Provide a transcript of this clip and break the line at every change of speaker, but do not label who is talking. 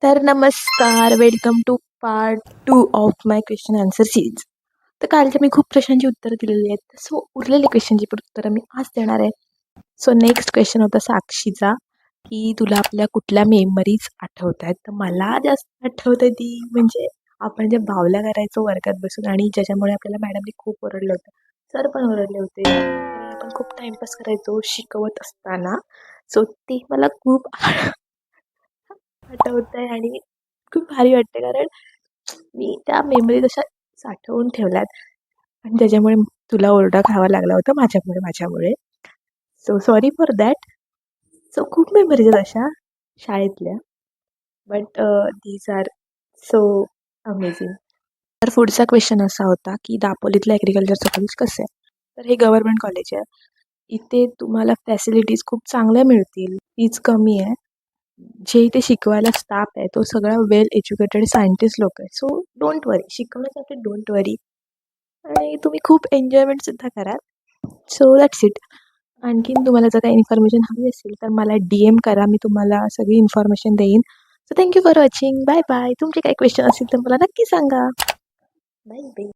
तर नमस्कार, welcome to part 2 of my question answer series. तर कालच्या मी खूप प्रश्नांची उत्तरं दिलेली आहेत. सो उरलेली क्वेश्चनची पण उत्तरं मी आज देणार आहे. सो नेक्स्ट क्वेश्चन होता साक्षीचा, की तुला आपल्या कुठल्या मेमरीज आठवत आहेत? तर मला जास्त आठवते ती म्हणजे आपण जे बावल्या करायचो वर्गात बसून आणि ज्याच्यामुळे आपल्याला मॅडमनी खूप ओरडलं होतं. सर पण ओरडले होते आणि आपण खूप टाईमपास करायचो शिकवत असताना. सो ते मला खूप आठवतंय आणि खूप भारी वाटते कारण मी त्या मेमरीज अशा साठवून ठेवल्यात आणि त्याच्यामुळे तुला ओरडा खावा लागला होता माझ्यामुळे. So sorry for that. So खूप मेमरीज आहेत अशा शाळेतल्या. But these are so amazing. तर पुढचा क्वेश्चन असा होता की दापोलीतलं ॲग्रिकल्चरचं कॉलेज कसं आहे? तर हे गव्हर्नमेंट कॉलेज आहे. इथे तुम्हाला फॅसिलिटीज खूप चांगल्या मिळतील. फीज कमी आहे. जे इथे शिकवायला स्टाफ आहे तो सगळा वेल एज्युकेटेड सायंटिस्ट लोक आहे. सो डोंट वरी, शिकवण्यासाठी डोंट वरी आणि तुम्ही खूप एन्जॉयमेंटसुद्धा कराल. So that's it. आणखीन तुम्हाला जर काही इन्फॉर्मेशन हवी असेल तर मला DM करा, मी तुम्हाला सगळी इन्फॉर्मेशन देईन. So thank you for watching. Bye bye. तुमचे काही क्वेश्चन असतील तर मला नक्की सांगा. Bye bye.